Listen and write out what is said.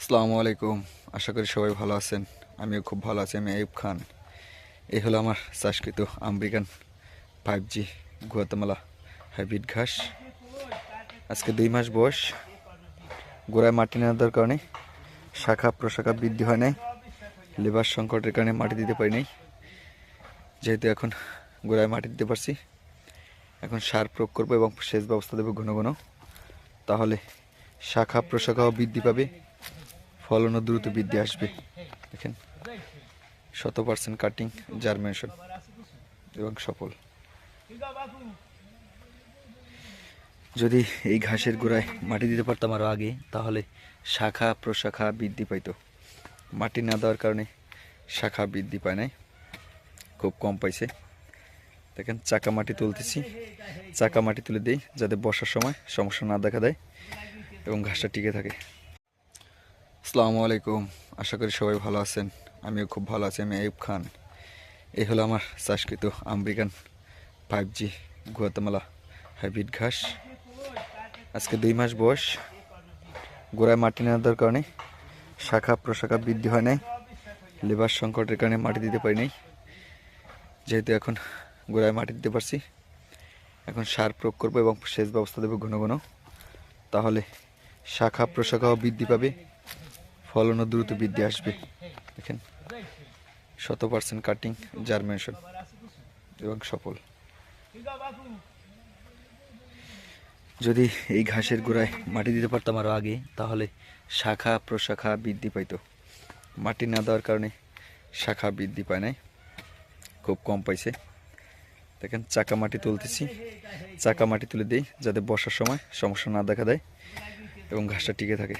আসসালামু আলাইকুম। আশা করি সবাই ভালো আছেন। আমিও খুব ভালো আছি। আমি আইয়ুব খান। এই হলো আমার চাষকৃত আমেরিকান 5G গুয়াতেমালা হাইব্রিড ঘাস। আজকে 2 মাস বয়স। গোড়ায় মাটি না দেওয়ার কারণে শাখা প্রশাখা বৃদ্ধি হয় নাই। লেবার সংকটের কারণে মাটি দিতে পারি নাই। যেহেতু এখন গোড়ায় মাটি দিতে পারছি, এখন সার প্রয়োগ করবো এবং সেচ ব্যবস্থা দেবো ঘন ঘন। তাহলে শাখা প্রশাখাও বৃদ্ধি পাবে, ফলনও দ্রুত বৃদ্ধি আসবে। দেখেন 100% কাটিং, জার্মিনেশন এবং সফল। যদি এই ঘাসের গোড়ায় মাটি দিতে পারতাম আরও আগে, তাহলে শাখা প্রশাখা বৃদ্ধি পাইতো। মাটি না দেওয়ার কারণে শাখা বৃদ্ধি পায় নাই, খুব কম পাইছে। দেখেন চাকা মাটি তুলতেছি, চাকা মাটি তুলে দিই যাতে বর্ষার সময় সমস্যা না দেখা দেয় এবং ঘাসটা টিকে থাকে। আসসালামু আলাইকুম। আশা করি সবাই ভালো আছেন। আমিও খুব ভালো আছি। আমি আইয়ুব খান। এই হলো আমার চাষকৃত আমেরিকান 5G গুয়াতেমালা হাইব্রিড ঘাস। আজকে 2 মাস বয়স। গোড়ায় মাটি না দেওয়ার কারণে শাখা প্রশাখা বৃদ্ধি হয় নাই। লেবার সংকটের কারণে মাটি দিতে পারি নাই। যেহেতু এখন গোড়ায় মাটি দিতে পারছি, এখন সার প্রয়োগ করবো এবং সেচ ব্যবস্থা দেবো ঘন ঘন। তাহলে শাখা প্রশাখাও বৃদ্ধি পাবে, ফলনও দ্রুত বৃদ্ধি আসবে। দেখেন 100% কাটিং, জার্মিনেশন এবং সফল। যদি এই ঘাসের গোড়ায় মাটি দিতে পারতাম আরও আগে, তাহলে শাখা প্রশাখা বৃদ্ধি পাইতো। মাটি না দেওয়ার কারণে শাখা বৃদ্ধি পায় নাই, খুব কম পাইছে। দেখেন চাকা মাটি তুলতেছি, চাকা মাটি তুলে দিই যাতে বর্ষার সময় সমস্যা না দেখা দেয় এবং ঘাসটা টিকে থাকে।